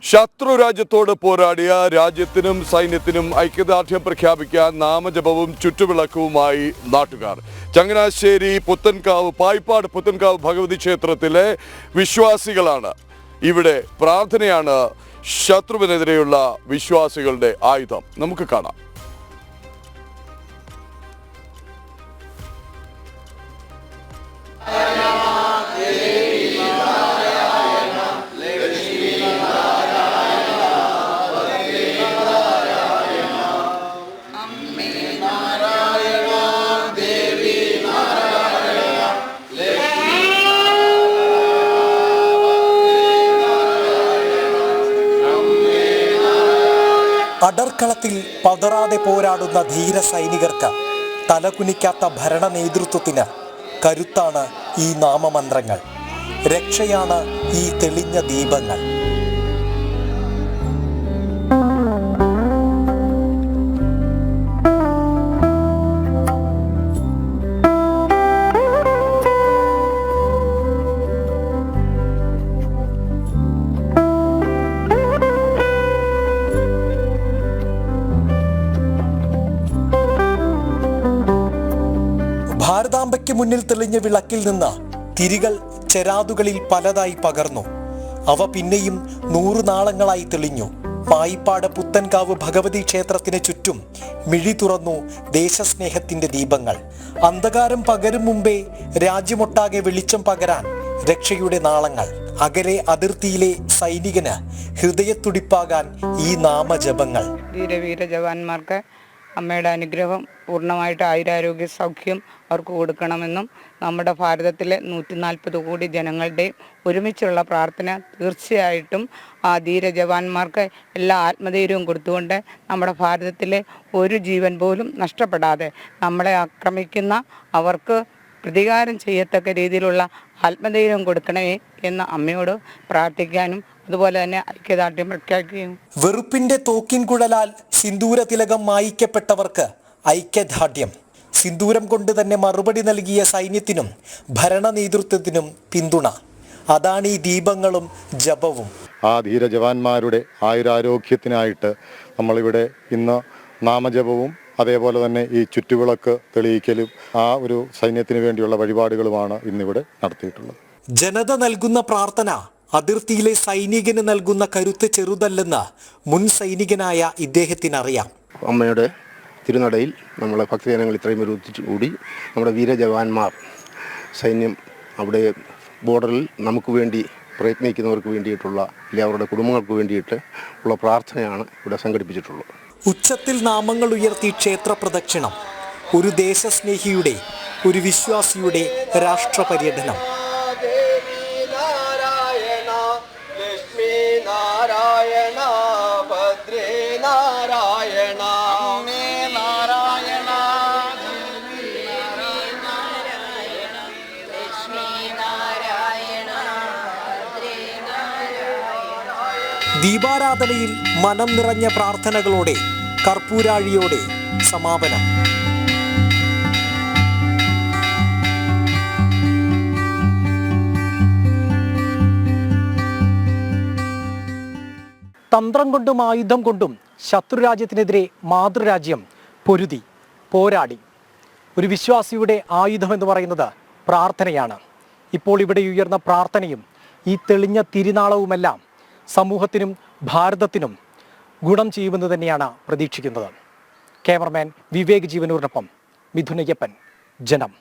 ശത്രു രാജ്യത്തോട് പോരാടിയ രാജ്യത്തിനും സൈന്യത്തിനും ഐക്യദാർഢ്യം പ്രഖ്യാപിക്കാൻ നാമജപവും ചുറ്റുവിളക്കവുമായി നാട്ടുകാർ. ചങ്ങനാശ്ശേരി പുത്തൻകാവ് പായിപ്പാട് പുത്തൻകാവ് ഭഗവതി ക്ഷേത്രത്തിലെ വിശ്വാസികളാണ്. ഇവിടെ പ്രാർത്ഥനയാണ് ശത്രുവിനെതിരെയുള്ള വിശ്വാസികളുടെ ആയുധം. നമുക്ക് കാണാം. അടർക്കളത്തിൽ പതറാതെ പോരാടുന്ന ധീര സൈനികർക്ക് തലകുനിക്കാത്ത ഭരണ നേതൃത്വത്തിന് കരുത്താണ് ഈ നാമമന്ത്രങ്ങൾ. രക്ഷയാണ് ഈ തെളിഞ്ഞ ദീപങ്ങൾ. ഭാരതാംബയ്ക്ക് മുന്നിൽ തെളിഞ്ഞ വിളക്കിൽ നിന്ന് തിരികൾ ചെരാതുകളിൽ പലതായി പകർന്നു. അവ പിന്നെയും 100 നാളങ്ങളായി തെളിഞ്ഞു. പായിപ്പാട് പുത്തൻകാവ് ഭഗവതി ക്ഷേത്രത്തിന് ചുറ്റും മിഴി തുറന്നു ദേശസ്നേഹത്തിന്റെ ദീപങ്ങൾ. അന്ധകാരം പകരും മുമ്പേ രാജ്യമൊട്ടാകെ വെളിച്ചം പകരാൻ രക്ഷയുടെ നാളങ്ങൾ. അകലെ അതിർത്തിയിലെ സൈനികന് ഹൃദയത്തുടിപ്പാകാൻ ഈ നാമജപങ്ങൾ. ധീരവീര ജവാന്മാർക്ക് അമ്മയുടെ അനുഗ്രഹം പൂർണ്ണമായിട്ട് ആയുരാരോഗ്യ സൗഖ്യം അവർക്ക് കൊടുക്കണമെന്നും നമ്മുടെ ഭാരതത്തിലെ 140 കോടി ജനങ്ങളുടെ ഒരുമിച്ചുള്ള പ്രാർത്ഥന തീർച്ചയായിട്ടും ആ ധീര ജവാന്മാർക്ക് എല്ലാ ആത്മധൈര്യവും കൊടുത്തുകൊണ്ട് നമ്മുടെ ഭാരതത്തിലെ ഒരു ജീവൻ പോലും നഷ്ടപ്പെടാതെ നമ്മളെ ആക്രമിക്കുന്ന അവർക്ക് പ്രതികാരം ചെയ്യത്തക്ക രീതിയിലുള്ള ആത്മധൈര്യം കൊടുക്കണമേ എന്ന് അമ്മയോട് പ്രാർത്ഥിക്കാനും അതുപോലെ തന്നെ ഐക്യദാർഢ്യം പ്രഖ്യാപിക്കുകയും. വെറുപ്പിന്റെ തോക്കിൻ കുഴലാൽ സിന്ദൂര തിലകം മായിക്കപ്പെട്ടവർക്ക് ഐക്യദാർഢ്യം. സിന്ദൂരം കൊണ്ട് തന്നെ മറുപടി നൽകിയ സൈന്യത്തിനും ഭരണ നേതൃത്വത്തിനും പിന്തുണ. അതാണ് ഈ ദീപങ്ങളും ജപവും. ആ ധീര ജവാന്മാരുടെ ആയുരാരോഗ്യത്തിനായിട്ട് നമ്മളിവിടെ ഇന്ന് നാമജപവും അതേപോലെ തന്നെ ഈ ചുറ്റുവിളക്ക് തെളിയിക്കലും ആ ഒരു സൈന്യത്തിന് വേണ്ടിയുള്ള വഴിപാടുകളുമാണ് ഇന്നിവിടെ നടത്തിയിട്ടുള്ളത്. ജനത നൽകുന്ന പ്രാർത്ഥന അതിർത്തിയിലെ സൈനികന് നൽകുന്ന കരുത്ത് ചെറുതല്ലെന്ന് മുൻ സൈനികനായ ഇദ്ദേഹത്തിനറിയാം. അമ്മയുടെ തിരുനടയിൽ നമ്മളെ ഭക്തജനങ്ങൾ ഇത്രയും ഒരു കൂടി നമ്മുടെ വീരജവാന്മാർ സൈന്യം അവിടെ ബോർഡറിൽ നമുക്ക് വേണ്ടി പ്രയത്നിക്കുന്നവർക്ക് വേണ്ടിയിട്ടുള്ള അല്ലെങ്കിൽ അവരുടെ കുടുംബങ്ങൾക്ക് വേണ്ടിയിട്ട് ഉള്ള പ്രാർത്ഥനയാണ് ഇവിടെ സംഘടിപ്പിച്ചിട്ടുള്ളത്. ഉച്ചത്തിൽ നാമങ്ങൾ ഉയർത്തി ക്ഷേത്ര പ്രദക്ഷിണം. ഒരു ദേശസ്നേഹിയുടെ, ഒരു വിശ്വാസിയുടെ രാഷ്ട്ര പര്യടനം. ദീപാരാധനയിൽ മനം നിറഞ്ഞ പ്രാർത്ഥനകളോടെ കർപ്പൂരാഴിയോടെ സമാപനം. തന്ത്രം കൊണ്ടും ആയുധം കൊണ്ടും ശത്രുരാജ്യത്തിനെതിരെ മാതൃരാജ്യം പൊരുതി പോരാടി. ഒരു വിശ്വാസിയുടെ ആയുധം എന്ന് പറയുന്നത് പ്രാർത്ഥനയാണ്. ഇപ്പോൾ ഇവിടെ ഉയർന്ന പ്രാർത്ഥനയും ഈ തെളിഞ്ഞ തിരുനാളവുമെല്ലാം സമൂഹത്തിനും ഭാരതത്തിനും ഗുണം ചെയ്യുമെന്ന് തന്നെയാണ് പ്രതീക്ഷിക്കുന്നത്. ക്യാമറമാൻ വിവേക് ജീവനൂരിനൊപ്പം മിഥുനയ്യപ്പൻ, ജനം.